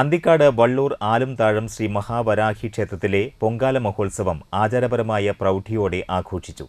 അന്തിക്കാട് വള്ളൂർ ആലുംതാഴം ശ്രീ മഹാവരാഹി ക്ഷേത്രത്തിലെ പൊങ്കാല മഹോത്സവം ആചാരപരമായ പ്രൗഢിയോടെ ആഘോഷിച്ചു.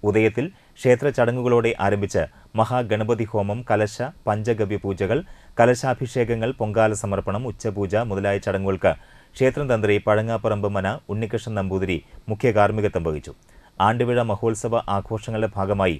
ഉദയത്തിൽ ക്ഷേത്ര ചടങ്ങുകളോടെ ആരംഭിച്ച് മഹാഗണപതി ഹോമം, കലശ പഞ്ചഗവ്യ പൂജകൾ, കലശാഭിഷേകങ്ങൾ, പൊങ്കാല സമർപ്പണം, ഉച്ചപൂജ മുതലായ ചടങ്ങുകൾക്ക് ക്ഷേത്രം തന്ത്രി പഴങ്ങാപ്പറമ്പ് മന ഉണ്ണികൃഷ്ണൻ നമ്പൂതിരി മുഖ്യ കാർമ്മികത്വം വഹിച്ചു. ആണ്ടുവിഴ മഹോത്സവ ആഘോഷങ്ങളുടെ ഭാഗമായി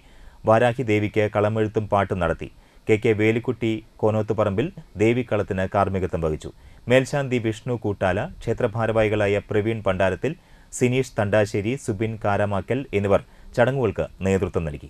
വാരാഹി ദേവിക്ക് കളമെഴുത്തും പാട്ടും നടത്തി. കെ വേലിക്കുട്ടി കോനോത്തുപറമ്പിൽ ദേവിക്കളത്തിന് കാർമ്മികത്വം വഹിച്ചു. മേൽശാന്തി വിഷ്ണു കൂട്ടാല, ക്ഷേത്രഭാരവാഹികളായ പ്രവീൺ പണ്ടാരത്തിൽ, സിനീഷ് തണ്ടാശ്ശേരി, സുബിൻ കാരമാക്കൽ എന്നിവർ ചടങ്ങുകൾക്ക് നേതൃത്വം നൽകി.